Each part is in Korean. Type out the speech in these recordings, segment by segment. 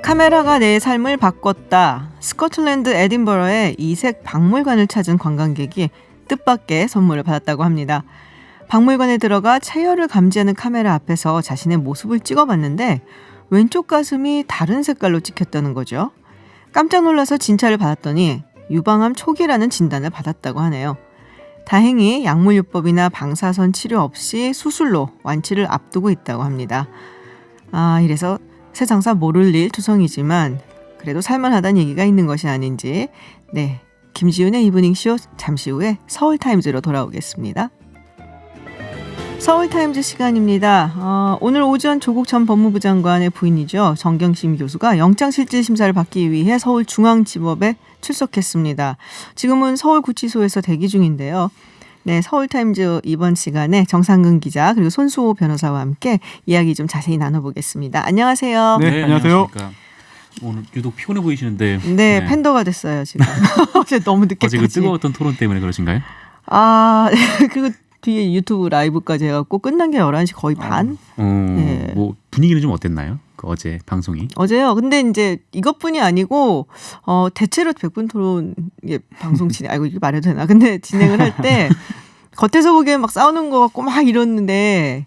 카메라가 내 삶을 바꿨다. 스코틀랜드 에딘버러의 이색 박물관을 찾은 관광객이 뜻밖의 선물을 받았다고 합니다. 박물관에 들어가 체열을 감지하는 카메라 앞에서 자신의 모습을 찍어봤는데 왼쪽 가슴이 다른 색깔로 찍혔다는 거죠. 깜짝 놀라서 진찰을 받았더니 유방암 초기라는 진단을 받았다고 하네요. 다행히 약물요법이나 방사선 치료 없이 수술로 완치를 앞두고 있다고 합니다. 이래서 세상사 모를 일 투성이지만 그래도 살만하다는 얘기가 있는 것이 아닌지. 네, 김지윤의 이브닝쇼 잠시 후에 서울타임즈로 돌아오겠습니다. 서울타임즈 시간입니다. 오늘 오전 조국 전 법무부 장관의 부인이죠. 정경심 교수가 영장실질심사를 받기 위해 서울중앙지법에 출석했습니다. 지금은 서울구치소에서 대기 중인데요. 네, 서울타임즈 이번 시간에 정상근 기자 그리고 손수호 변호사와 함께 이야기 좀 자세히 나눠보겠습니다. 안녕하세요. 네, 안녕하세요. 오늘 유독 피곤해 보이시는데. 네, 팬더가 됐어요 지금. 어제 너무 늦게까지. 어제 그 뜨거웠던 토론 때문에 그러신가요? 그리고 뒤에 유튜브 라이브까지 해갖고 끝난 게 11시 거의 반. 네. 뭐 분위기는 좀 어땠나요? 그 어제 방송이? 어제요. 근데 이제 이것뿐이 아니고 대체로 100분 토론 방송 이게 말해도 되나? 근데 진행을 할 때 겉에서 보기엔 막 싸우는 것 같고 막 이러는데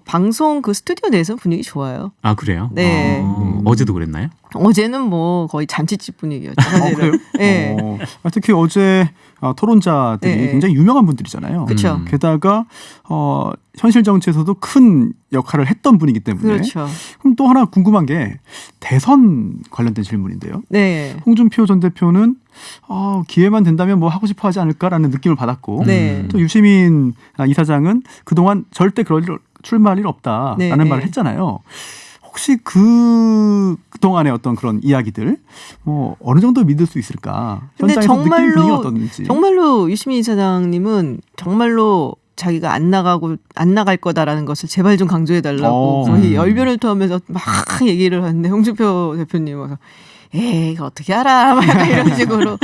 방송 그 스튜디오 내에서 분위기 좋아요. 아, 그래요? 네. 어제도 그랬나요? 어제는 뭐 거의 잔치집 분위기였죠. 그래요? 네. 특히 어제 토론자들이 네. 굉장히 유명한 분들이잖아요. 그렇죠. 게다가 현실 정치에서도 큰 역할을 했던 분이기 때문에. 그렇죠. 그럼 또 하나 궁금한 게 대선 관련된 질문인데요. 네. 홍준표 전 대표는 기회만 된다면 뭐 하고 싶어 하지 않을까라는 느낌을 받았고 네. 또 유시민 이사장은 그동안 절대 출마할 일 없다라는 네. 말을 했잖아요. 혹시 그동안의 어떤 그런 이야기들 어느 정도 믿을 수 있을까? 근데 현장에서 느낀 분위기가 어떤지. 정말로 유시민 이사장님은 정말로 자기가 안 나갈 거다라는 것을 제발 좀 강조해달라고 거의 열변을 토하면서 막 얘기를 하는데 홍준표 대표님 와서 이거 어떻게 알아? 막 약간 이런 식으로.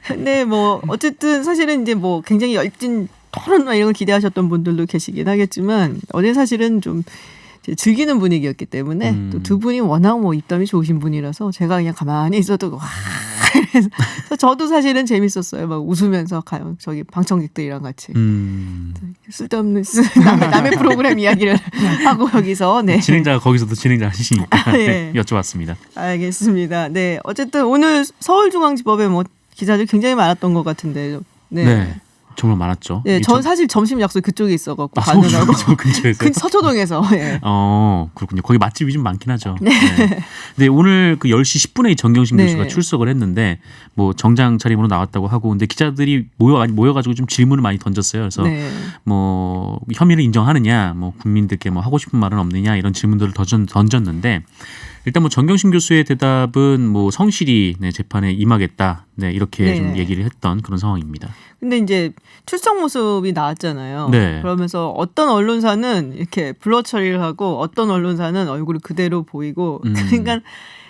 근데 뭐 어쨌든 사실은 이제 뭐 굉장히 열띤 토론 이런 걸 기대하셨던 분들도 계시긴 하겠지만 어제 사실은 좀 즐기는 분위기였기 때문에 또 두 분이 워낙 뭐 입담이 좋으신 분이라서 제가 그냥 가만히 있어도 와 그래서 저도 사실은 재밌었어요. 막 웃으면서 저기 방청객들이랑 같이 쓸데없는 남의 프로그램 이야기를 하고 여기서 네. 진행자가 거기서도 진행자 하시니까 네. 여쭤봤습니다. 알겠습니다. 네, 어쨌든 오늘 서울중앙지법에 뭐 기자들 굉장히 많았던 것 같은데. 네. 정말 많았죠. 네, 전 사실 점심 약속 그쪽에 있어갖고 가느라고 근처에서. 서초동에서. 네. 그렇군요. 거기 맛집이 좀 많긴 하죠. 네. 근데 오늘 그 10시 10분에 정경심 네. 교수가 출석을 했는데 뭐 정장 차림으로 나왔다고 하고 근데 기자들이 모여가지고 좀 질문을 많이 던졌어요. 그래서 네. 뭐 혐의를 인정하느냐, 뭐 국민들께 뭐 하고 싶은 말은 없느냐 이런 질문들을 던졌는데. 일단 뭐 정경심 교수의 대답은 뭐 성실히 재판에 임하겠다, 이렇게 좀 얘기를 했던 그런 상황입니다. 근데 이제 출석 모습이 나왔잖아요. 네. 그러면서 어떤 언론사는 이렇게 블러 처리를 하고 어떤 언론사는 얼굴이 그대로 보이고 그러니까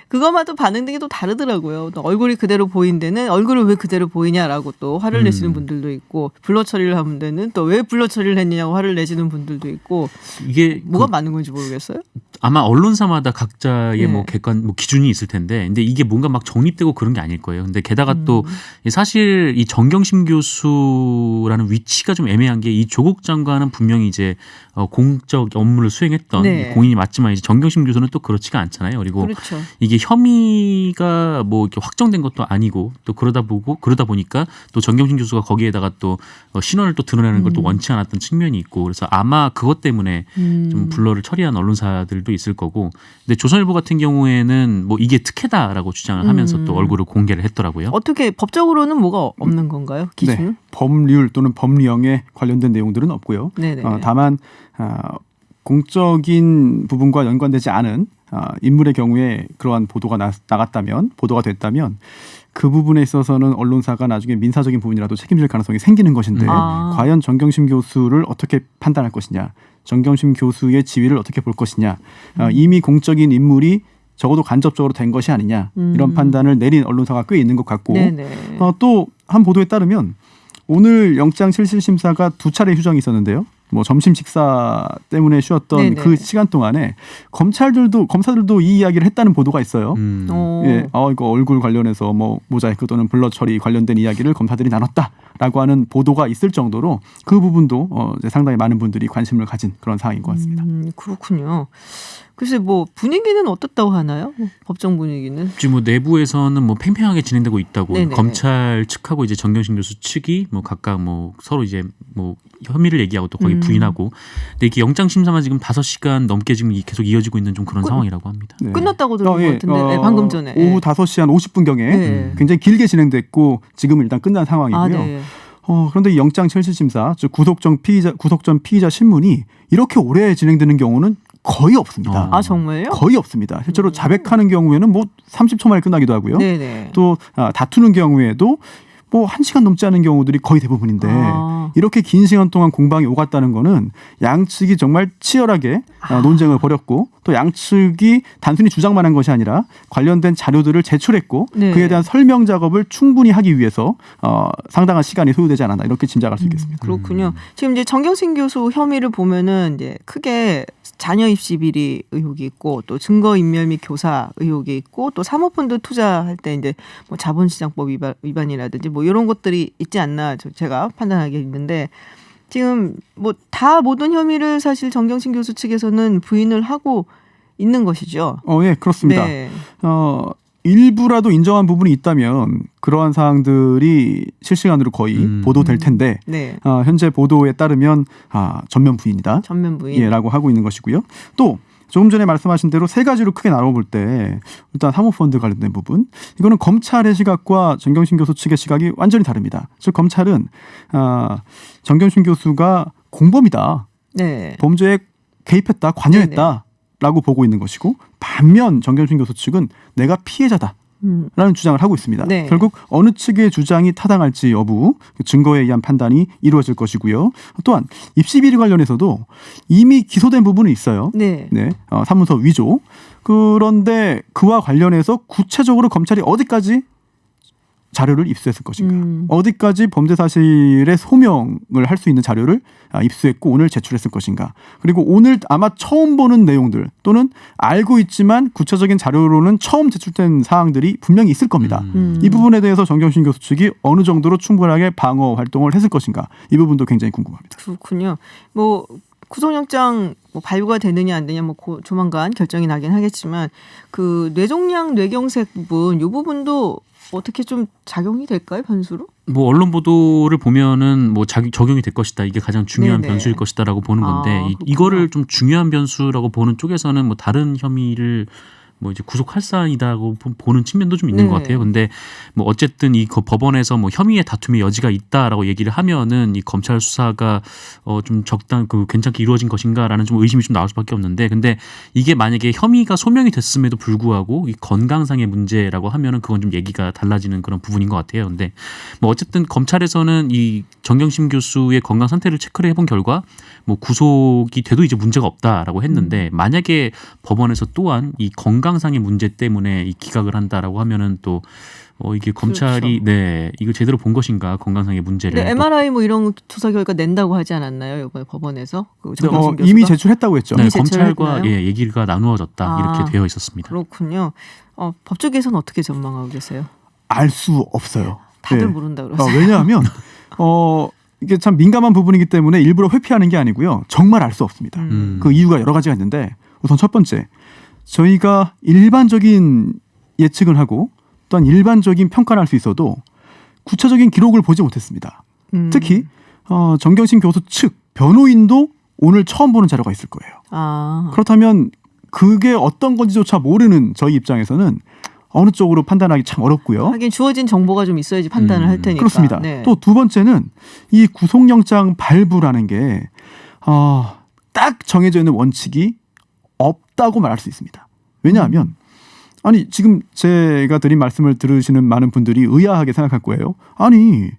그것마저 반응들이 또 다르더라고요. 또 얼굴이 그대로 보인 데는 얼굴을 왜 그대로 보이냐라고 또 화를 내시는 분들도 있고 블러 처리를 하는 데는 또 왜 블러 처리를 했느냐고 화를 내시는 분들도 있고 이게 뭐가 맞는 건지 모르겠어요. 아마 언론사마다 각자의 뭐 객관 기준이 있을 텐데 근데 이게 뭔가 막 정립되고 그런 게 아닐 거예요. 근데 게다가 또 사실 이 정경심 교수라는 위치가 좀 애매한 게 이 조국 장관은 분명히 이제 공적 업무를 수행했던 공인이 맞지만 이제 정경심 교수는 또 그렇지가 않잖아요. 그리고 그렇죠. 이게 혐의가 뭐 이렇게 확정된 것도 아니고 또 그러다 보니까 또 정경심 교수가 거기에다가 또 신원을 또 드러내는 걸 또 원치 않았던 측면이 있고 그래서 아마 그것 때문에 좀 블러를 처리한 언론사들도 있을 거고 근데 조선일보 같은 경우에는 뭐 이게 특혜다라고 주장을 하면서 또 얼굴을 공개를 했더라고요. 어떻게 법적으로는 뭐가 없는 건가요? 기준? 네, 법률 또는 법령에 관련된 내용들은 없고요. 다만 공적인 부분과 연관되지 않은 인물의 경우에 그러한 보도가 보도가 됐다면 그 부분에 있어서는 언론사가 나중에 민사적인 부분이라도 책임질 가능성이 생기는 것인데 과연 정경심 교수를 어떻게 판단할 것이냐, 정경심 교수의 지위를 어떻게 볼 것이냐, 이미 공적인 인물이 적어도 간접적으로 된 것이 아니냐 이런 판단을 내린 언론사가 꽤 있는 것 같고 또 한 보도에 따르면 오늘 영장실질심사가 2차례 휴정이 있었는데요. 뭐 점심 식사 때문에 쉬었던 네네. 그 시간 동안에 검사들도 이 이야기를 했다는 보도가 있어요. 예, 이거 얼굴 관련해서 뭐 모자이크 또는 블러 처리 관련된 이야기를 검사들이 나눴다라고 하는 보도가 있을 정도로 그 부분도 이제 상당히 많은 분들이 관심을 가진 그런 상황인 것 같습니다. 그렇군요. 글쎄 뭐 분위기는 어떻다고 하나요? 법정 분위기는? 지금 뭐 내부에서는 뭐 팽팽하게 진행되고 있다고 네네. 검찰 측하고 이제 정경심 교수 측이 뭐 각각 뭐 서로 이제 뭐 혐의를 얘기하고 또 거기 부인하고 근데 이게 영장 심사만 지금 5시간 넘게 지금 계속 이어지고 있는 좀 그런 상황이라고 합니다. 네. 끝났다고 들은 것 같은데 네, 방금 전에. 오후 5시 한 50분경에 네. 굉장히 길게 진행됐고 지금은 일단 끝난 상황이고요. 아, 네. 그런데 이 영장 실질심사, 즉 구속 전 피의자 신문이 이렇게 오래 진행되는 경우는 거의 없습니다. 아 정말요? 거의 없습니다. 실제로 자백하는 경우에는 뭐 30초 만에 끝나기도 하고요. 네네. 또 다투는 경우에도 뭐 1시간 넘지 않은 경우들이 거의 대부분인데 이렇게 긴 시간 동안 공방이 오갔다는 거는 양측이 정말 치열하게 논쟁을 벌였고 또 양측이 단순히 주장만 한 것이 아니라 관련된 자료들을 제출했고 네. 그에 대한 설명 작업을 충분히 하기 위해서 상당한 시간이 소요되지 않았나 이렇게 짐작할 수 있겠습니다. 그렇군요. 지금 이제 정경심 교수 혐의를 보면은 이제 크게 자녀 입시 비리 의혹이 있고 또 증거 인멸 및 교사 의혹이 있고 또 사모펀드 투자할 때 이제 뭐 자본시장법 위반이라든지 뭐 이런 것들이 있지 않나 제가 판단하게 있는데 지금 뭐 다 모든 혐의를 사실 정경심 교수 측에서는 부인을 하고 있는 것이죠. 예, 그렇습니다. 네. 일부라도 인정한 부분이 있다면 그러한 사항들이 실시간으로 거의 보도될 텐데 네. 현재 보도에 따르면 전면 부인이다. 전면 부인. 라고 하고 있는 것이고요. 또 조금 전에 말씀하신 대로 세 가지로 크게 나눠볼 때 일단 사모펀드 관련된 부분 이거는 검찰의 시각과 정경심 교수 측의 시각이 완전히 다릅니다. 즉 검찰은 정경심 교수가 공범이다. 네. 범죄에 개입했다. 관여했다라고 보고 있는 것이고 반면 정경심 교수 측은 내가 피해자다. 라는 주장을 하고 있습니다. 네. 결국 어느 측의 주장이 타당할지 여부 증거에 의한 판단이 이루어질 것이고요. 또한 입시 비리 관련해서도 이미 기소된 부분은 있어요. 네. 사문서 위조. 그런데 그와 관련해서 구체적으로 검찰이 어디까지 자료를 입수했을 것인가. 어디까지 범죄 사실의 소명을 할 수 있는 자료를 입수했고 오늘 제출했을 것인가. 그리고 오늘 아마 처음 보는 내용들 또는 알고 있지만 구체적인 자료로는 처음 제출된 사항들이 분명히 있을 겁니다. 이 부분에 대해서 정경심 교수 측이 어느 정도로 충분하게 방어 활동을 했을 것인가. 이 부분도 굉장히 궁금합니다. 그렇군요. 뭐 구속영장 뭐 발부가 되느냐 안 되냐 뭐 조만간 결정이 나긴 하겠지만 그 뇌종양 뇌경색 부분 이 부분도 어떻게 좀 작용이 될까요, 변수로? 뭐 언론 보도를 보면은 뭐 적용이 될 것이다. 이게 가장 중요한 네네. 변수일 것이다라고 보는 건데 그렇구나. 이거를 좀 중요한 변수라고 보는 쪽에서는 뭐 다른 혐의를 뭐 이제 구속할 사안이다고 보는 측면도 좀 있는 네. 것 같아요. 근데 뭐 어쨌든 이 법원에서 뭐 혐의의 다툼의 여지가 있다라고 얘기를 하면은 이 검찰 수사가 좀 괜찮게 이루어진 것인가라는 좀 의심이 좀 나올 수밖에 없는데, 근데 이게 만약에 혐의가 소명이 됐음에도 불구하고 이 건강상의 문제라고 하면은 그건 좀 얘기가 달라지는 그런 부분인 것 같아요. 근데 뭐 어쨌든 검찰에서는 이 정경심 교수의 건강 상태를 체크를 해본 결과 뭐 구속이 돼도 이제 문제가 없다라고 했는데 만약에 법원에서 또한 이 건강상의 문제 때문에 이 기각을 한다라고 하면은 또 이게 검찰이 그렇죠. 이거 제대로 본 것인가 건강상의 문제를. 근데 MRI 뭐 이런 조사 결과 낸다고 하지 않았나요? 이번에 법원에서 그 정경심 교수가? 이미 제출했다고 했죠. 네, 이미 검찰과 제출했나요? 얘기가 나누어졌다 이렇게 되어 있었습니다. 그렇군요. 법 쪽에서는 어떻게 전망하고 계세요? 알 수 없어요. 다들 모른다 그러세요. 왜냐하면 이게 참 민감한 부분이기 때문에 일부러 회피하는 게 아니고요. 정말 알 수 없습니다. 그 이유가 여러 가지가 있는데 우선 첫 번째 저희가 일반적인 예측을 하고 또한 일반적인 평가를 할 수 있어도 구체적인 기록을 보지 못했습니다. 특히 정경심 교수 측 변호인도 오늘 처음 보는 자료가 있을 거예요. 그렇다면 그게 어떤 건지조차 모르는 저희 입장에서는 어느 쪽으로 판단하기 참 어렵고요. 하긴 주어진 정보가 좀 있어야지 판단을 할 테니까. 그렇습니다. 네. 또 두 번째는 이 구속영장 발부라는 게 딱 정해져 있는 원칙이 없다고 말할 수 있습니다. 왜냐하면 아니 지금 제가 드린 말씀을 들으시는 많은 분들이 의아하게 생각할 거예요. 아니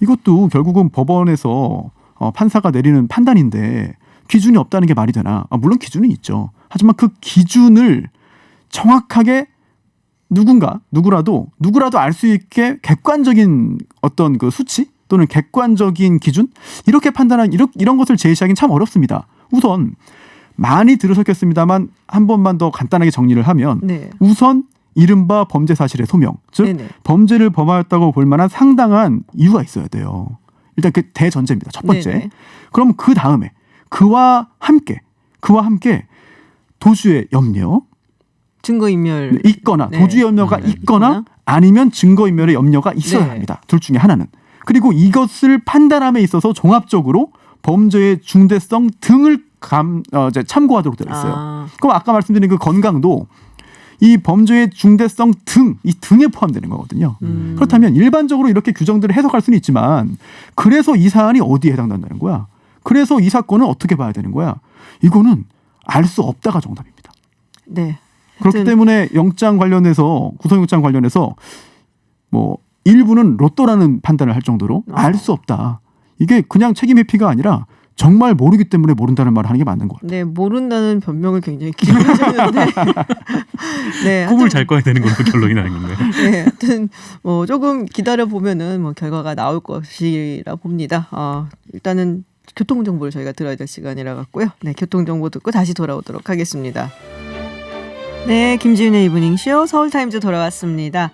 이것도 결국은 법원에서 판사가 내리는 판단인데 기준이 없다는 게 말이 되나? 물론 기준은 있죠. 하지만 그 기준을 정확하게 누구라도 알 수 있게 객관적인 어떤 그 수치 또는 객관적인 기준 이렇게 판단한 이런 것을 제시하기는 참 어렵습니다. 우선 많이 들으셨겠습니다만 한 번만 더 간단하게 정리를 하면 네. 우선 이른바 범죄 사실의 소명, 즉 네네. 범죄를 범하였다고 볼 만한 상당한 이유가 있어야 돼요. 일단 그 대전제입니다. 첫 번째. 네네. 그럼 그 다음에 그와 함께 도주의 염려 증거인멸 있거나 네. 도주의 염려가 있거나 있거나. 아니면 증거인멸의 염려가 있어야 네. 합니다. 둘 중에 하나는. 그리고 이것을 판단함에 있어서 종합적으로 범죄의 중대성 등을 참고하도록 되어 있어요. 아. 그럼 아까 말씀드린 그 건강도 이 범죄의 중대성 이 등에 포함되는 거거든요. 그렇다면 일반적으로 이렇게 규정들을 해석할 수는 있지만 그래서 이 사안이 어디에 해당된다는 거야? 그래서 이 사건은 어떻게 봐야 되는 거야? 이거는 알 수 없다가 정답입니다. 네. 그렇기 하여튼 때문에 영장 관련해서 구속영장 관련해서 뭐 일부는 로또라는 판단을 할 정도로 알 수 없다. 이게 그냥 책임 회피가 아니라 정말 모르기 때문에 모른다는 말을 하는 게 맞는 것 같아요. 네, 모른다는 변명을 굉장히 길게 하셨는데 네, 꿈을 잘 꿔야 되는 걸로 결론이 나는 건가요? 네, 하여튼 뭐 조금 기다려 보면은 뭐 결과가 나올 것이라 봅니다. 일단은 교통 정보를 저희가 들어야 될 시간이라 같고요. 네, 교통 정보 듣고 다시 돌아오도록 하겠습니다. 네, 김지윤의 이브닝쇼 서울타임즈 돌아왔습니다.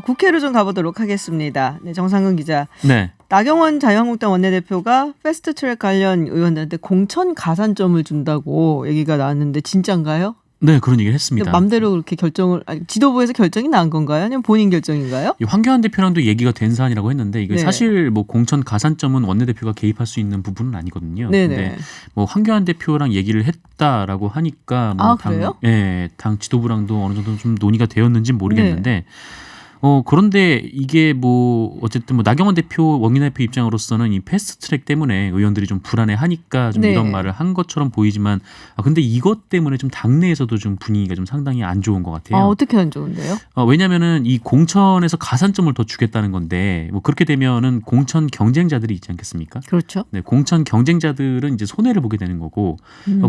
국회로 좀 가보도록 하겠습니다. 네, 정상근 기자. 네. 나경원 자유한국당 원내대표가 패스트트랙 관련 의원들한테 공천 가산점을 준다고 얘기가 나왔는데 진짠가요? 네, 그런 얘기를 했습니다. 맘대로 그렇게 지도부에서 결정이 난 건가요? 아니면 본인 결정인가요? 이 황교안 대표랑도 얘기가 된 사안이라고 했는데 이게 네. 사실 뭐 공천 가산점은 원내대표가 개입할 수 있는 부분은 아니거든요. 네네. 근데 뭐 황교안 대표랑 얘기를 했다라고 하니까 뭐 그래요? 당 지도부랑도 어느 정도 좀 논의가 되었는지는 모르겠는데 그런데 이게 뭐 어쨌든 뭐 나경원 대표, 원기나 대표 입장으로서는 이 패스트트랙 때문에 의원들이 좀 불안해하니까 좀 네. 이런 말을 한 것처럼 보이지만 근데 이것 때문에 좀 당내에서도 좀 분위기가 좀 상당히 안 좋은 것 같아요. 어떻게 안 좋은데요? 왜냐하면은 이 공천에서 가산점을 더 주겠다는 건데 뭐 그렇게 되면은 공천 경쟁자들이 있지 않겠습니까? 그렇죠. 네, 공천 경쟁자들은 이제 손해를 보게 되는 거고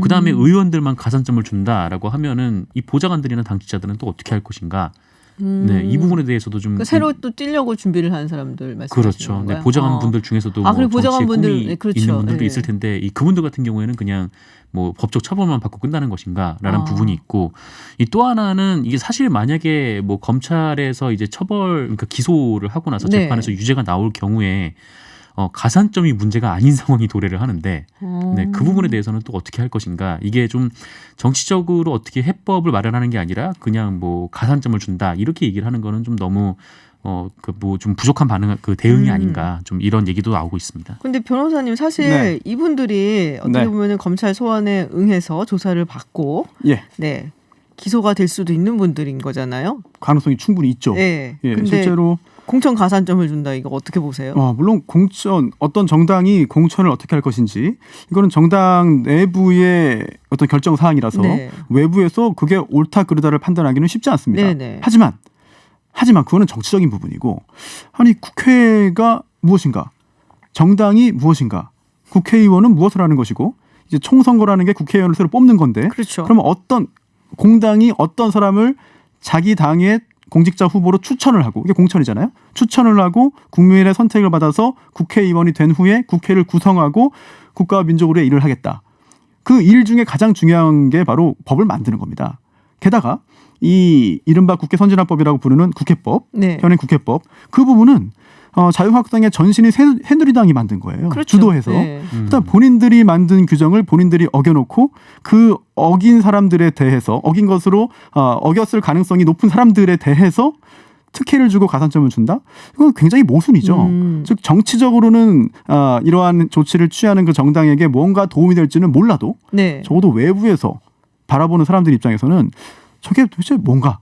그 다음에 의원들만 가산점을 준다라고 하면은 이 보좌관들이나 당직자들은 또 어떻게 할 것인가? 네, 이 부분에 대해서도 좀 새로 또 뛰려고 준비를 하는 사람들 말씀하시는 그렇죠. 건가요? 네, 보좌관분들 중에서도 그리고 뭐 보좌관분들 정치에 꿈이 네, 그렇죠. 있는 분들도 네. 있을 텐데 이 그분들 같은 경우에는 그냥 뭐 법적 처벌만 받고 끝나는 것인가라는 부분이 있고 이 또 하나는 이게 사실 만약에 뭐 검찰에서 이제 그러니까 기소를 하고 나서 네. 재판에서 유죄가 나올 경우에 가산점이 문제가 아닌 상황이 도래를 하는데 네, 그 부분에 대해서는 또 어떻게 할 것인가 이게 좀 정치적으로 어떻게 해법을 마련하는 게 아니라 그냥 뭐 가산점을 준다 이렇게 얘기를 하는 거는 좀 너무 뭐 좀 부족한 대응이 아닌가 좀 이런 얘기도 나오고 있습니다. 근데 변호사님 사실 네. 이분들이 어떻게 네. 보면 검찰 소환에 응해서 조사를 받고 네 기소가 될 수도 있는 분들인 거잖아요. 가능성이 충분히 있죠. 네. 예, 근데 실제로 공천 가산점을 준다 이거 어떻게 보세요? 물론 어떤 정당이 공천을 어떻게 할 것인지 이거는 정당 내부의 어떤 결정 사항이라서 네. 외부에서 그게 옳다 그르다를 판단하기는 쉽지 않습니다. 네네. 하지만 그거는 정치적인 부분이고 아니 국회가 무엇인가? 정당이 무엇인가? 국회의원은 무엇을 하는 것이고 이제 총선거라는 게 국회의원을 새로 뽑는 건데 그렇죠. 그러면 어떤 공당이 어떤 사람을 자기 당의 공직자 후보로 추천을 하고 이게 공천이잖아요. 추천을 하고 국민의 선택을 받아서 국회의원이 된 후에 국회를 구성하고 국가와 민족을 위해 일을 하겠다. 그 일 중에 가장 중요한 게 바로 법을 만드는 겁니다. 게다가 이 이른바 국회 선진화법이라고 부르는 국회법, 네. 현행 국회법 그 부분은 자유한국당의 전신인 새누리당이 만든 거예요. 그렇죠. 주도해서. 네. 일단 본인들이 만든 규정을 본인들이 어겨놓고 그 어긴 사람들에 대해서 어긴 것으로 어겼을 가능성이 높은 사람들에 대해서 특혜를 주고 가산점을 준다? 이건 굉장히 모순이죠. 즉 정치적으로는 이러한 조치를 취하는 그 정당에게 뭔가 도움이 될지는 몰라도 네. 적어도 외부에서 바라보는 사람들 입장에서는 저게 도대체 뭔가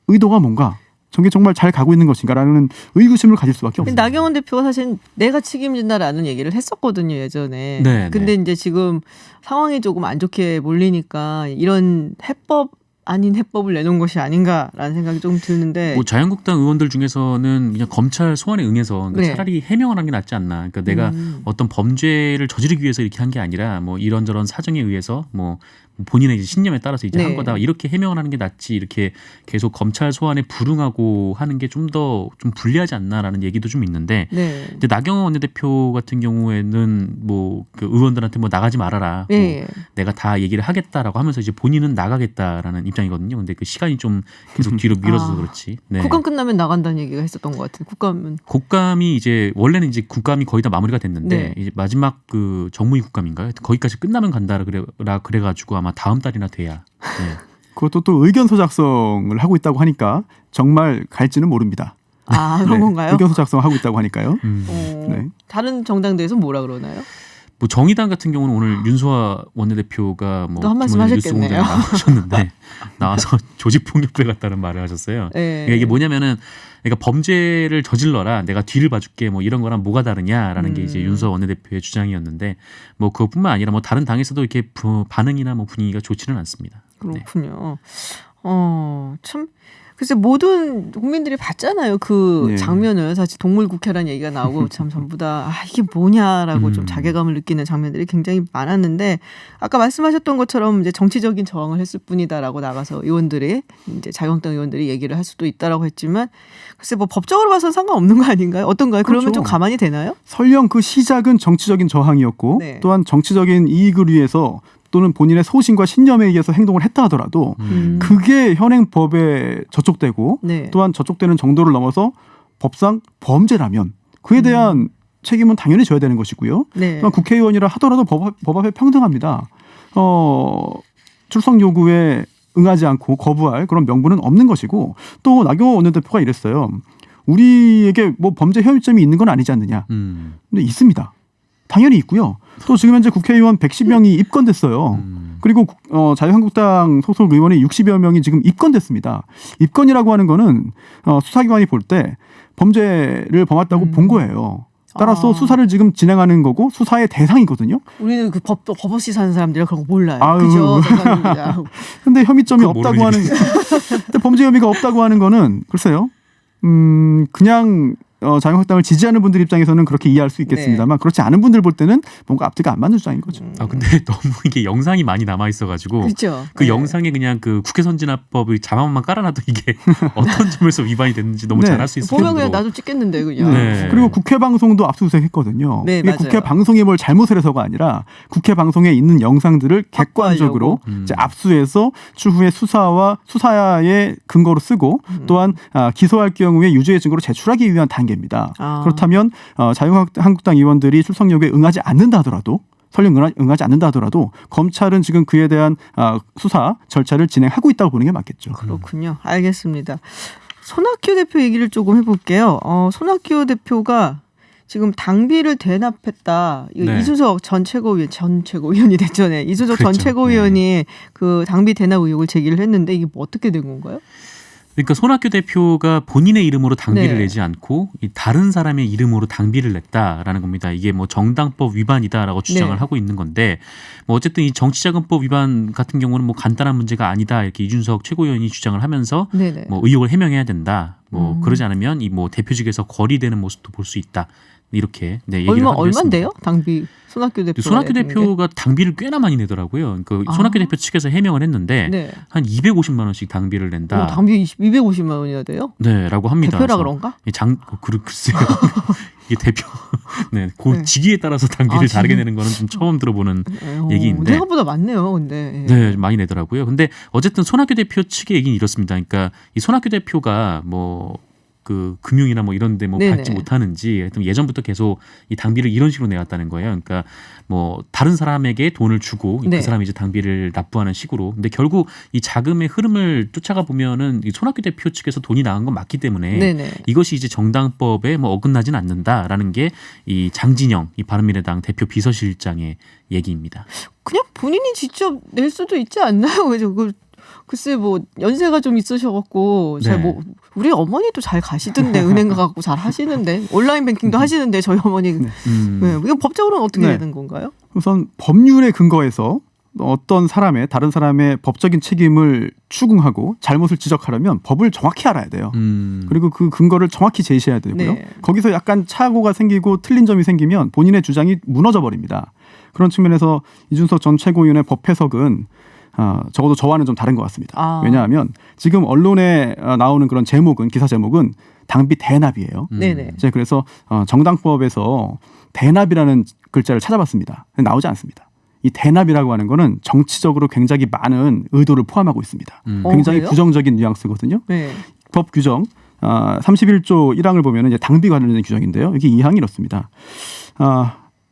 의도가 뭔가 저게 정말 잘 가고 있는 것인가라는 의구심을 가질 수밖에 없습니다. 나경원 대표가 사실 내가 책임진다라는 얘기를 했었거든요 예전에. 네, 근데 이제 지금 상황이 조금 안 좋게 몰리니까 이런 해법 아닌 해법을 내놓은 것이 아닌가라는 생각이 좀 드는데. 뭐 자유한국당 의원들 중에서는 그냥 검찰 소환에 응해서 그러니까 네. 차라리 해명을 하는 게 낫지 않나. 그러니까 내가 어떤 범죄를 저지르기 위해서 이렇게 한 게 아니라 뭐 이런저런 사정에 의해서 뭐 본인의 이제 신념에 따라서 이제 네. 한 거다 이렇게 해명을 하는 게 낫지 이렇게 계속 검찰 소환에 불응하고 하는 게 좀 더 좀 불리하지 않나라는 얘기도 좀 있는데 네. 근데 나경원 원내대표 같은 경우에는 뭐 그 의원들한테 뭐 나가지 말아라 뭐 예. 내가 다 얘기를 하겠다라고 하면서 이제 본인은 나가겠다라는 입장이거든요. 근데 그 시간이 좀 계속 뒤로 미뤄져서 아, 그렇지. 네. 국감 끝나면 나간다는 얘기가 했었던 것 같은데 국감은 국감이 이제 원래는 이제 국감이 거의 다 마무리가 됐는데 네. 이제 마지막 그 정무위 국감인가요? 거기까지 끝나면 간다라 그래가지고 아마 다음 달이나 돼야. 네. 그것도 또 의견서 작성을 하고 있다고 하니까 정말 갈지는 모릅니다. 아 그런 건가요? 의견서 작성하고 있다고 하니까요. 네. 다른 정당대에서 뭐라 그러나요? 뭐 정의당 같은 경우는 오늘 윤소아 원내대표가 뭐 또 한 말씀 주말에 하셨겠네요. 뉴스공장에 나오셨는데 나와서 조직폭력배 같다는 말을 하셨어요. 네. 그러니까 이게 뭐냐면은 그러니까 범죄를 저질러라 내가 뒤를 봐줄게 뭐 이런 거랑 뭐가 다르냐라는 게 이제 윤소아 원내대표의 주장이었는데 뭐 그것뿐만 아니라 뭐 다른 당에서도 이렇게 반응이나 뭐 분위기가 좋지는 않습니다. 네. 그렇군요. 참 글쎄 모든 국민들이 봤잖아요. 그 네. 장면을 사실 동물국회라는 얘기가 나오고 참 전부 다 이게 뭐냐라고 좀 음. 자괴감을 느끼는 장면들이 굉장히 많았는데 아까 말씀하셨던 것처럼 이제 정치적인 저항을 했을 뿐이다라고 나가서 의원들이 이제 자유한국당 의원들이 얘기를 할 수도 있다라고 했지만 글쎄 뭐 법적으로 봐서는 상관없는 거 아닌가요? 어떤가요? 그러면 그렇죠. 좀 가만히 되나요? 설령 그 시작은 정치적인 저항이었고 네. 또한 정치적인 이익을 위해서 또는 본인의 소신과 신념에 의해서 행동을 했다 하더라도 그게 현행법에 저촉되고 네. 또한 저촉되는 정도를 넘어서 법상 범죄라면 그에 대한 책임은 당연히 져야 되는 것이고요. 네. 또한 국회의원이라 하더라도 법 앞에 평등합니다. 출석 요구에 응하지 않고 거부할 그런 명분은 없는 것이고 또 나경원 원내대표가 이랬어요. 우리에게 뭐 범죄 혐의점이 있는 건 아니지 않느냐. 근데 있습니다. 당연히 있고요. 또 지금 현재 국회의원 110명이 입건됐어요. 그리고 자유한국당 소속 의원이 60여 명이 지금 입건됐습니다. 입건이라고 하는 거는 수사기관이 볼 때 범죄를 범했다고 본 거예요. 따라서 수사를 지금 진행하는 거고 수사의 대상이거든요. 우리는 그 법 없이 사는 사람들이 그런 거 몰라요. 아유. 그죠? 근데 혐의점이 그건 없다고 하는 근데 범죄 혐의가 없다고 하는 거는 글쎄요. 그냥 자유한국당을 지지하는 분들 입장에서는 그렇게 이해할 수 있겠습니다만 그렇지 않은 분들 볼 때는 뭔가 앞뒤가 안 맞는 주장인 거죠. 아 근데 너무 이게 영상이 많이 남아 있어가지고 그렇죠. 그 네. 영상에 그냥 그 국회 선진화법의 자막만 깔아놔도 이게 어떤 점에서 위반이 됐는지 너무 네. 잘 알 수 있을 보면 정도로. 그냥 나도 찍겠는데 그냥. 네. 그리고 국회 방송도 압수수색했거든요. 네, 이게 맞아요. 국회 방송이 뭘 잘못을 해서가 아니라 국회 방송에 있는 영상들을 객관적으로 이제 압수해서 추후에 수사의 근거로 쓰고 또한 기소할 경우에 유죄의 증거로 제출하기 위한 단계입니다. 그렇다면 자유한국당 의원들이 출석 요구에 응하지 않는다 하더라도 설령 응하지 않는다 하더라도 검찰은 지금 그에 대한 수사 절차를 진행하고 있다고 보는 게 맞겠죠. 그렇군요. 알겠습니다. 손학규 대표 얘기를 조금 해볼게요. 손학규 대표가 지금 당비를 대납했다. 네. 이준석 전 최고위원이 됐죠. 네. 이준석 전 그랬죠. 최고위원이 그 당비 대납 의혹을 제기를 했는데 이게 뭐 어떻게 된 건가요? 그러니까 손학규 대표가 본인의 이름으로 당비를 네. 내지 않고 이 다른 사람의 이름으로 당비를 냈다라는 겁니다. 이게 뭐 정당법 위반이다라고 주장을 네. 하고 있는 건데 뭐 어쨌든 이 정치자금법 위반 같은 경우는 뭐 간단한 문제가 아니다 이렇게 이준석 최고위원이 주장을 하면서 네네. 뭐 의혹을 해명해야 된다. 뭐 그러지 않으면 이 뭐 대표직에서 거리되는 모습도 볼 수 있다. 이렇게 네, 얘기를 하기로 했습니다. 얼마인데요? 당비 손학규 대표. 손학규 대표가 당비를 꽤나 많이 내더라고요. 그 손학규 대표 측에서 해명을 했는데 네. 한 250만 원씩 당비를 낸다. 당비 250만 원이나 돼요? 네라고 합니다. 대표라 그래서 그런가? 글쎄요. 이게 대표 네, 그 네. 직위에 따라서 당비를 지금? 다르게 내는 거는 좀 처음 들어보는 얘기인데. 생각보다 많네요. 근데. 네, 많이 내더라고요. 근데 어쨌든 손학규 대표 측의 얘기는 이렇습니다. 그러니까 이 손학규 대표가 뭐 그 금융이나 뭐 이런데 뭐 네네. 받지 못하는지 하여튼 예전부터 계속 이 당비를 이런 식으로 내왔다는 거예요. 그러니까 뭐 다른 사람에게 돈을 주고 네. 그 사람이 이제 당비를 납부하는 식으로. 근데 결국 이 자금의 흐름을 쫓아가 보면은 이 손학규 대표 측에서 돈이 나간 건 맞기 때문에 네네. 이것이 이제 정당법에 뭐 어긋나진 않는다라는 게 이 장진영 이 바른미래당 대표 비서실장의 얘기입니다. 그냥 본인이 직접 낼 수도 있지 않나요? 그죠? 글쎄 뭐 연세가 좀 있으셔갖고 잘 네. 뭐 우리 어머니도 잘 가시던데 은행 가갖고 잘 하시는데 온라인 뱅킹도 하시는데 저희 어머니 네. 이거 법적으로는 어떻게 네. 되는 건가요? 우선 법률에 근거해서 어떤 다른 사람의 법적인 책임을 추궁하고 잘못을 지적하려면 법을 정확히 알아야 돼요. 그리고 그 근거를 정확히 제시해야 되고요. 네. 거기서 약간 착오가 생기고 틀린 점이 생기면 본인의 주장이 무너져 버립니다. 그런 측면에서 이준석 전 최고위원의 법 해석은 적어도 저와는 좀 다른 것 같습니다. 아. 왜냐하면 지금 언론에 나오는 그런 제목은 기사 제목은 당비 대납이에요. 네네. 제가 그래서 정당법에서 대납이라는 글자를 찾아봤습니다. 근데 나오지 않습니다. 이 대납이라고 하는 거는 정치적으로 굉장히 많은 의도를 포함하고 있습니다. 굉장히 그래요? 부정적인 뉘앙스거든요. 네. 법 규정 31조 1항을 보면 이제 당비 관련된 규정인데요. 여기 2항이 이렇습니다.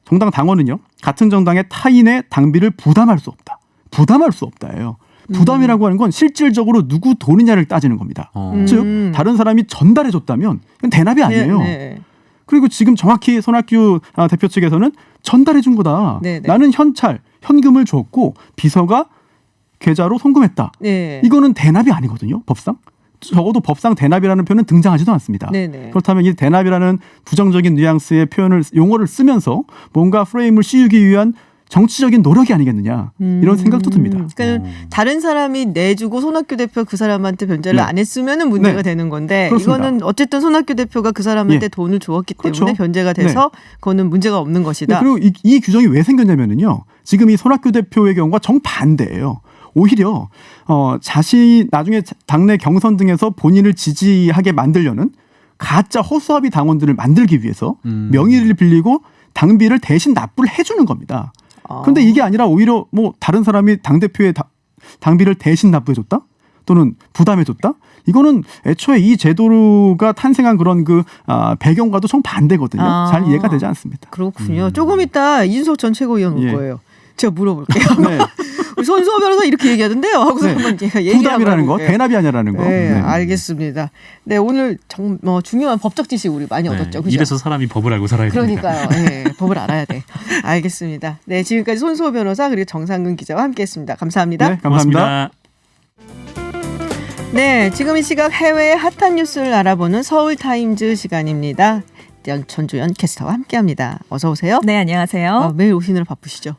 정당 당원은요 같은 정당의 타인의 당비를 부담할 수 없다. 부담할 수 없다예요. 부담이라고 하는 건 실질적으로 누구 돈이냐를 따지는 겁니다. 즉 다른 사람이 전달해 줬다면 이건 대납이 아니에요. 네. 그리고 지금 정확히 손학규 대표 측에서는 전달해 준 거다. 네, 네. 나는 현금을 줬고 비서가 계좌로 송금했다. 네. 이거는 대납이 아니거든요. 법상. 적어도 법상 대납이라는 표현은 등장하지도 않습니다. 네네. 그렇다면 이 대납이라는 부정적인 뉘앙스의 용어를 쓰면서 뭔가 프레임을 씌우기 위한 정치적인 노력이 아니겠느냐 이런 생각도 듭니다. 그러니까 다른 사람이 내주고 손학규 대표 그 사람한테 변제를 네. 안 했으면은 문제가 네. 되는 건데 그렇습니다. 이거는 어쨌든 손학규 대표가 그 사람한테 예. 돈을 주었기 때문에 그렇죠. 변제가 돼서 그거는 문제가 없는 것이다. 네, 그리고 이 규정이 왜 생겼냐면요. 지금 이 손학규 대표의 경우가 정반대예요. 오히려 자신이 나중에 당내 경선 등에서 본인을 지지하게 만들려는 가짜 허수아비 당원들을 만들기 위해서 명의를 빌리고 당비를 대신 납부를 해주는 겁니다. 그런데 이게 아니라 오히려 뭐 다른 사람이 당대표의 당비를 대신 납부해줬다? 또는 부담해줬다? 이거는 애초에 이 제도가 탄생한 그런 배경과도 정반대거든요. 잘 이해가 되지 않습니다. 그렇군요. 조금 이따 이준석 전 최고위원 올 예. 거예요. 제가 물어볼게요. 네. 우리 손수호 변호사 이렇게 얘기하던데요. 하고서 네. 한번 제가 얘기를 부담이라는 거, 해볼게요. 대납이 아니라는 거. 네, 네. 알겠습니다. 네, 오늘 중요한 법적 지식 우리 많이 얻었죠. 그죠? 이래서 사람이 법을 알고 살아야 됩니다. 그러니까요. 네, 법을 알아야 돼. 알겠습니다. 네, 지금까지 손수호 변호사 그리고 정상근 기자와 함께했습니다. 감사합니다. 네, 감사합니다. 고맙습니다. 네, 지금 이 시각 해외의 핫한 뉴스를 알아보는 서울타임즈 시간입니다. 전주연 캐스터와 함께합니다. 어서 오세요. 네, 안녕하세요. 매일 오시느라 바쁘시죠?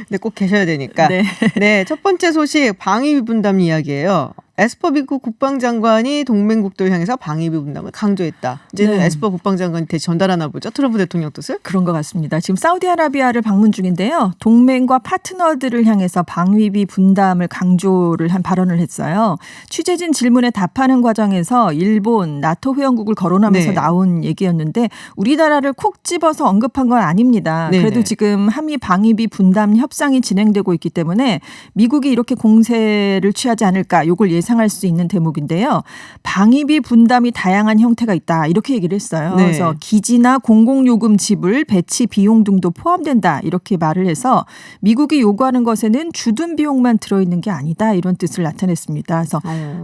네, 꼭 계셔야 되니까. 네. 네, 첫 번째 소식 방위비 분담 이야기예요. 에스퍼 미국 국방장관이 동맹국들 향해서 방위비 분담을 강조했다. 이제는 네. 에스퍼 국방장관이 대신 전달하나 보죠? 트럼프 대통령 뜻을? 그런 것 같습니다. 지금 사우디아라비아를 방문 중인데요. 동맹과 파트너들을 향해서 방위비 분담을 강조를 한 발언을 했어요. 취재진 질문에 답하는 과정에서 일본, 나토 회원국을 거론하면서 네. 나온 얘기였는데 우리나라를 콕 집어서 언급한 건 아닙니다. 네네. 그래도 지금 한미 방위비 분담 협상이 진행되고 있기 때문에 미국이 이렇게 공세를 취하지 않을까 요걸 예상할 수 있는 대목인데요. 방위비 분담이 다양한 형태가 있다. 이렇게 얘기를 했어요. 네. 그래서 기지나 공공요금 지불, 배치 비용 등도 포함된다. 이렇게 말을 해서 미국이 요구하는 것에는 주둔 비용만 들어있는 게 아니다. 이런 뜻을 나타냈습니다. 그래서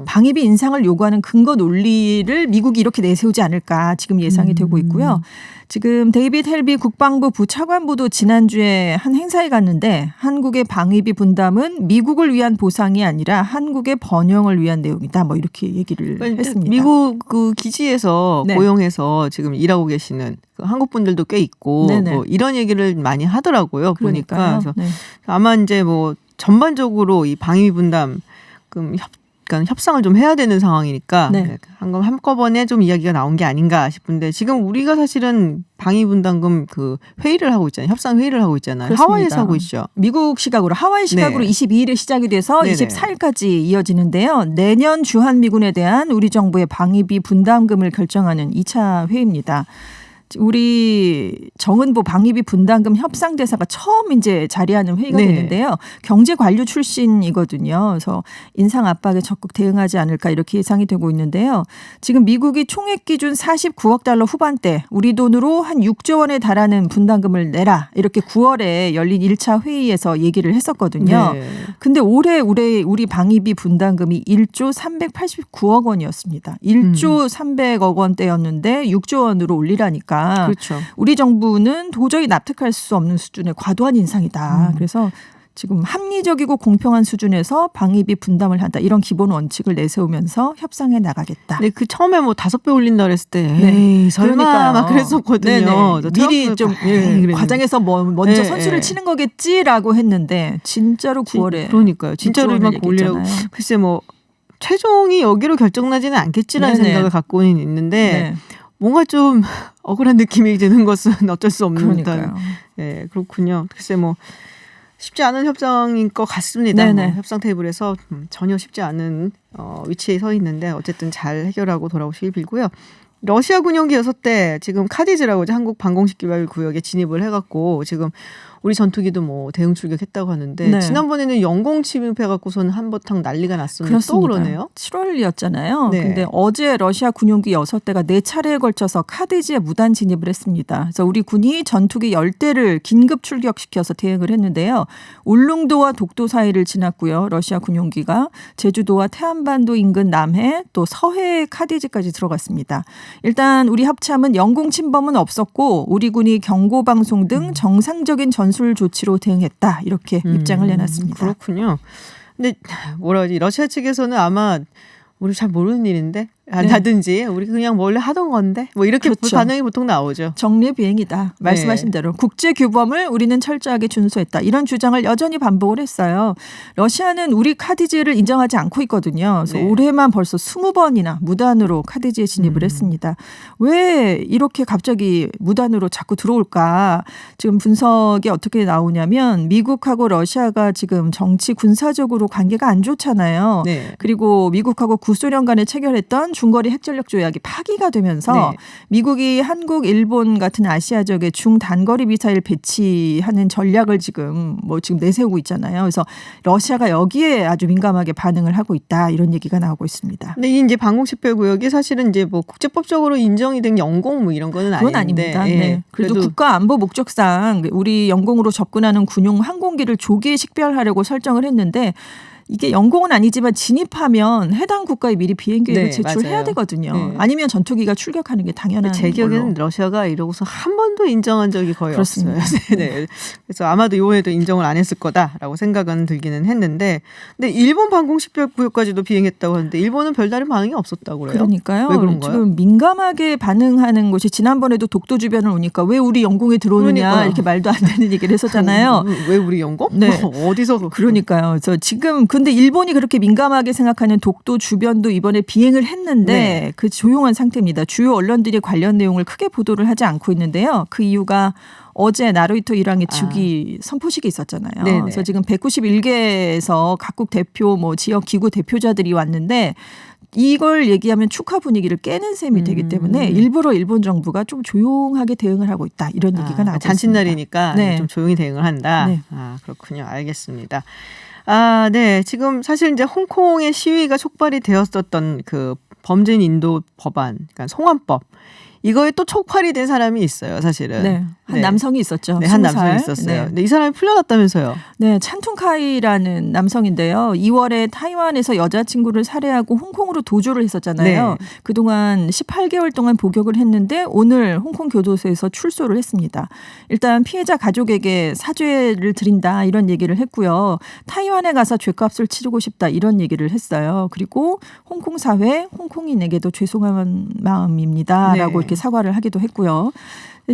방위비 인상을 요구하는 근거 논리를 미국이 이렇게 내세우지 않을까 지금 예상이 되고 있고요. 지금 데이빗 헬비 국방부 부차관보도 지난주에 한 행사에 갔는데 한국의 방위비 분담은 미국을 위한 보상이 아니라 한국의 번영을 위한 내용이다. 뭐 이렇게 얘기를 했습니다. 미국 그 기지에서 네. 고용해서 지금 일하고 계시는 그 한국 분들도 꽤 있고 네네. 뭐 이런 얘기를 많이 하더라고요. 보니까 그러니까요. 그래서 네. 아마 이제 뭐 전반적으로 이 방위비 분담 그러니까 협상을 좀 해야 되는 상황이니까 네. 한꺼번에 좀 이야기가 나온 게 아닌가 싶은데 지금 우리가 사실은 방위 분담금 그 회의를 하고 있잖아요. 협상 회의를 하고 있잖아요. 그렇습니다. 하와이에서 하고 있죠. 미국 시각으로 하와이 시각으로 네. 22일에 시작이 돼서 네네. 24일까지 이어지는데요. 내년 주한미군에 대한 우리 정부의 방위비 분담금을 결정하는 2차 회의입니다. 우리 정은보 방위비 분담금 협상 대사가 처음 이제 자리하는 회의가 네. 되는데요. 경제 관료 출신이거든요. 그래서 인상 압박에 적극 대응하지 않을까 이렇게 예상이 되고 있는데요. 지금 미국이 총액 기준 49억 달러 후반대, 우리 돈으로 한 6조 원에 달하는 분담금을 내라. 이렇게 9월에 열린 1차 회의에서 얘기를 했었거든요. 네. 근데 올해 우리 방위비 분담금이 1조 389억 원이었습니다. 1조 300억 원대였는데 6조 원으로 올리라니까. 그렇죠. 우리 정부는 도저히 납득할 수 없는 수준의 과도한 인상이다. 그래서 지금 합리적이고 공평한 수준에서 방위비 분담을 한다. 이런 기본 원칙을 내세우면서 협상해 나가겠다. 근데 그 처음에 뭐 5배 올린다 그랬을 때 네. 에이, 설마 그러니까요. 막 그랬었거든요. 네네. 저 미리 트럼프 좀 그랬는데. 과정에서 먼저 네, 선수를 네. 치는 거겠지라고 했는데 진짜로 9월에 그러니까요. 진짜로 막 올리라고. 얘기했잖아요. 글쎄 뭐 최종이 여기로 결정나지는 않겠지라는 네네. 생각을 갖고는 있는데 네. 뭔가 좀 억울한 느낌이 드는 것은 어쩔 수 없는 듯한. 그러니까요. 네, 그렇군요. 글쎄 뭐 쉽지 않은 협상인 것 같습니다. 네네. 협상 테이블에서 전혀 쉽지 않은 위치에 서 있는데 어쨌든 잘 해결하고 돌아오시길 빌고요. 러시아 군용기 6대 지금 카디즈라고 이제 한국 방공식기별 구역에 진입을 해갖고 지금 우리 전투기도 뭐 대응 출격했다고 하는데 네. 지난번에는 영공 침입해갖고서는 한바탕 난리가 났었는데 그렇습니다. 또 그러네요. 7월이었잖아요. 네. 근데 어제 러시아 군용기 6대가 4차례에 걸쳐서 카디즈에 무단 진입을 했습니다. 그래서 우리 군이 전투기 10대를 긴급 출격시켜서 대응을 했는데요. 울릉도와 독도 사이를 지났고요. 러시아 군용기가 제주도와 태안반도 인근 남해 또 서해 카디즈까지 들어갔습니다. 일단 우리 합참은 영공 침범은 없었고 우리 군이 경고 방송 등 정상적인 전술 조치로 대응했다. 이렇게 입장을 내놨습니다. 그렇군요. 근데 뭐라 하지? 러시아 측에서는 아마 우리 잘 모르는 일인데 네. 라든지 우리 그냥 원래 하던 건데 뭐 이렇게 그렇죠. 반응이 보통 나오죠. 정리의 비행이다. 말씀하신 대로 국제 규범을 우리는 철저하게 준수했다. 이런 주장을 여전히 반복을 했어요. 러시아는 우리 카디즈를 인정하지 않고 있거든요. 그래서 네. 올해만 벌써 20번이나 무단으로 카디즈에 진입을 했습니다. 왜 이렇게 갑자기 무단으로 자꾸 들어올까? 지금 분석이 어떻게 나오냐면 미국하고 러시아가 지금 정치 군사적으로 관계가 안 좋잖아요. 네. 그리고 미국하고 구소련 간에 체결했던 중거리 핵전력 조약이 파기가 되면서 네. 미국이 한국, 일본 같은 아시아 지역에 중단거리 미사일 배치하는 전략을 지금 내세우고 있잖아요. 그래서 러시아가 여기에 아주 민감하게 반응을 하고 있다. 이런 얘기가 나오고 있습니다. 근데 이 이제 방공식별 구역이 사실은 이제 뭐 국제법적으로 인정이 된 영공 뭐 이런 거는 그건 아닌데. 아닙니다. 예. 네. 그래도 국가 안보 목적상 우리 영공으로 접근하는 군용 항공기를 조기에 식별하려고 설정을 했는데 이게 영공은 아니지만 진입하면 해당 국가에 미리 비행계획을 네, 제출해야 맞아요. 되거든요. 네. 아니면 전투기가 출격하는 게 당연한 제 기억에는 걸로. 러시아가 이러고서 한 번도 인정한 적이 거의 그렇습니다. 없어요. 네. 그래서 아마도 이번에도 인정을 안 했을 거다라고 생각은 들기는 했는데, 근데 일본 방공식별 구역까지도 비행했다고 하는데 일본은 별다른 반응이 없었다고 그래요. 그러니까요. 왜 그런가요? 지금 민감하게 반응하는 곳이 지난번에도 독도 주변을 오니까 왜 우리 영공에 들어오느냐 그러니까요. 이렇게 말도 안 되는 얘기를 했었잖아요. 왜 우리 영공? 네. 어디서? 그러니까요. 그래서 지금 근데 일본이 그렇게 민감하게 생각하는 독도 주변도 이번에 비행을 했는데 네. 그 조용한 상태입니다. 주요 언론들이 관련 내용을 크게 보도를 하지 않고 있는데요. 그 이유가 어제 나루히토 일왕의 즉위 선포식이 있었잖아요. 네네. 그래서 지금 191개에서 각국 대표 지역 기구 대표자들이 왔는데 이걸 얘기하면 축하 분위기를 깨는 셈이 되기 때문에 일부러 일본 정부가 좀 조용하게 대응을 하고 있다. 이런 얘기가 나오고 있습니다. 잔칫날이니까 네. 좀 조용히 대응을 한다. 네. 그렇군요. 알겠습니다. 네. 지금 사실 이제 홍콩의 시위가 촉발이 되었었던 그 범죄인 인도 법안, 그러니까 송환법. 이거에 또 촉발이 된 사람이 있어요, 사실은. 네. 한 남성이 있었죠. 네, 한 20살. 남성이 있었어요. 네. 근데 이 사람이 풀려났다면서요. 네, 찬퉁카이라는 남성인데요. 2월에 타이완에서 여자친구를 살해하고 홍콩으로 도주를 했었잖아요. 네. 그동안 18개월 동안 복역을 했는데 오늘 홍콩 교도소에서 출소를 했습니다. 일단 피해자 가족에게 사죄를 드린다 이런 얘기를 했고요. 타이완에 가서 죄값을 치르고 싶다 이런 얘기를 했어요. 그리고 홍콩 사회, 홍콩인에게도 죄송한 마음입니다라고 네. 이렇게 사과를 하기도 했고요.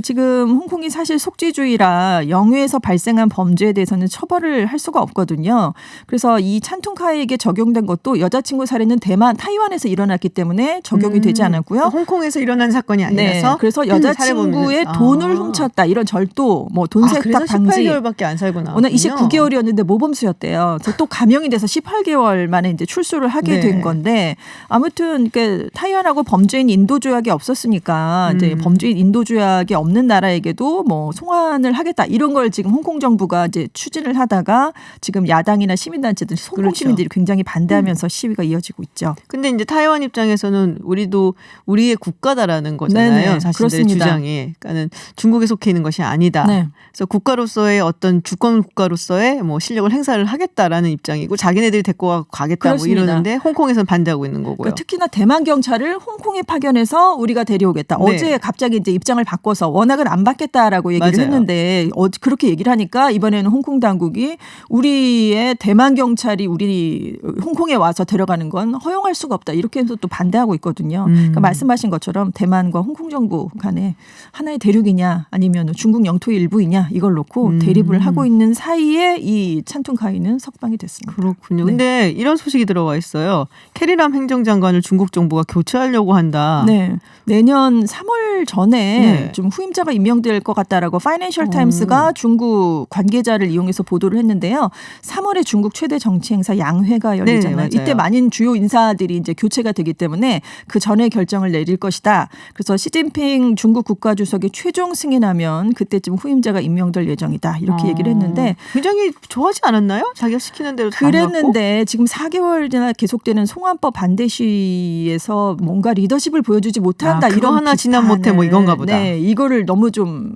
지금 홍콩이 사실 속지주의라 영유에서 발생한 범죄에 대해서는 처벌을 할 수가 없거든요. 그래서 이 찬퉁카이에게 적용된 것도 여자친구 살해는 타이완에서 일어났기 때문에 적용이 되지 않았고요. 홍콩에서 일어난 사건이 아니라서. 네, 그래서 여자친구의 돈을 훔쳤다 이런 절도, 돈 세탁 그래서 방지. 18개월밖에 안 살고 나왔군요. 워낙 29개월이었는데 모범수였대요. 그래서 또 감형이 돼서 18개월 만에 이제 출소를 하게 네. 된 건데 아무튼 타이완하고 범죄인 인도 조약이 없었으니까 이제 범죄인 인도 조약이 없는 나라에게도 송환을 하겠다 이런 걸 지금 홍콩 정부가 이제 추진을 하다가 지금 야당이나 시민단체들, 홍콩 그렇죠. 시민들이 굉장히 반대하면서 시위가 이어지고 있죠. 근데 이제 타이완 입장에서는 우리도 우리의 국가다라는 거잖아요. 네네, 자신들의 그렇습니다. 주장이. 그러니까는 중국에 속해 있는 것이 아니다. 네. 그래서 국가로서의 어떤 주권 국가로서의 실력을 행사를 하겠다라는 입장이고 자기네들이 데리고 가겠다 그렇습니다. 이러는데 홍콩에서는 반대하고 있는 거고요. 그러니까 특히나 대만 경찰을 홍콩에 파견해서 우리가 데려오겠다. 네. 어제 갑자기 이제 입장을 바꿔서 원학을 안 받겠다라고 얘기를 맞아요. 했는데 그렇게 얘기를 하니까 이번에는 홍콩 당국이 우리의 대만 경찰이 우리 홍콩에 와서 데려가는 건 허용할 수가 없다. 이렇게 해서 또 반대하고 있거든요. 그러니까 말씀하신 것처럼 대만과 홍콩 정부 간에 하나의 대륙이냐 아니면 중국 영토의 일부이냐 이걸 놓고 대립을 하고 있는 사이에 이 찬퉁카이는 석방이 됐습니다. 그렇군요. 네. 근데 이런 소식이 들어와 있어요. 캐리람 행정장관을 중국 정부가 교체하려고 한다. 네. 내년 3월 전에 네. 좀 후임자가 임명될 것 같다라고 파이낸셜 타임스가 중국 관계자를 이용해서 보도를 했는데요. 3월에 중국 최대 정치 행사 양회가 열리잖아요. 네, 이때 많은 주요 인사들이 이제 교체가 되기 때문에 그 전에 결정을 내릴 것이다. 그래서 시진핑 중국 국가주석이 최종 승인하면 그때쯤 후임자가 임명될 예정이다. 이렇게 얘기를 했는데 굉장히 좋아하지 않았나요? 자기가 시키는 대로 다 그랬는데 지금 4개월이나 계속되는 송환법 반대 시위에서 뭔가 리더십을 보여주지 못한다. 그거 이런 하나 진압 비판을, 못해 뭐 이건가 보다. 네, 이거를 너무 좀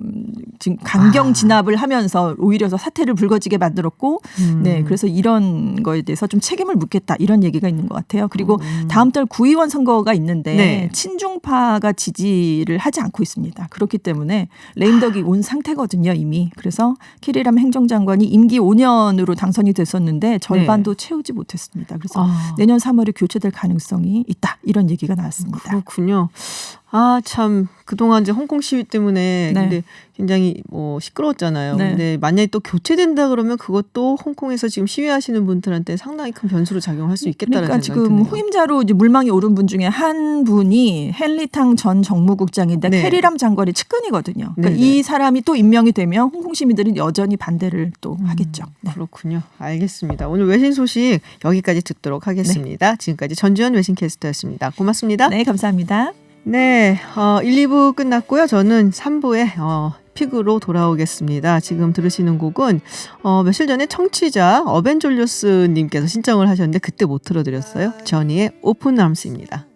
지금 강경 진압을 하면서 오히려 더 사태를 불거지게 만들었고, 네, 그래서 이런 거에 대해서 좀 책임을 묻겠다 이런 얘기가 있는 것 같아요. 그리고 다음 달 구의원 선거가 있는데 네. 친중파가 지지를 하지 않고 있습니다. 그렇기 때문에 레임덕이 온 상태거든요 이미. 그래서 키리람 행정장관이 임기 5년으로 당선이 됐었는데 절반도 채우지 못했습니다. 그래서 내년 3월에 교체될 가능성이 있다 이런 얘기가 나왔습니다. 그렇군요. 참 그동안 이제 홍콩 시위 때문에 근데 굉장히 뭐 시끄러웠잖아요. 네. 근데 만약에 또 교체된다 그러면 그것도 홍콩에서 지금 시위하시는 분들한테 상당히 큰 변수로 작용할 수 있겠다는 그러니까 생각이 지금 드네요. 후임자로 이제 물망에 오른 분 중에 한 분이 헨리탕 전 정무국장인데 네. 캐리람 장관의 측근이거든요. 그러니까 네네. 이 사람이 또 임명이 되면 홍콩 시민들은 여전히 반대를 또 하겠죠. 네. 그렇군요. 알겠습니다. 오늘 외신 소식 여기까지 듣도록 하겠습니다. 지금까지 전주현 외신캐스터였습니다. 고맙습니다. 네, 감사합니다. 네, 1, 2부 끝났고요. 저는 3부에 픽으로 돌아오겠습니다. 지금 들으시는 곡은 며칠 전에 청취자 어벤졸리오스 님께서 신청을 하셨는데 그때 못 틀어드렸어요. 저니의 오픈 암스입니다.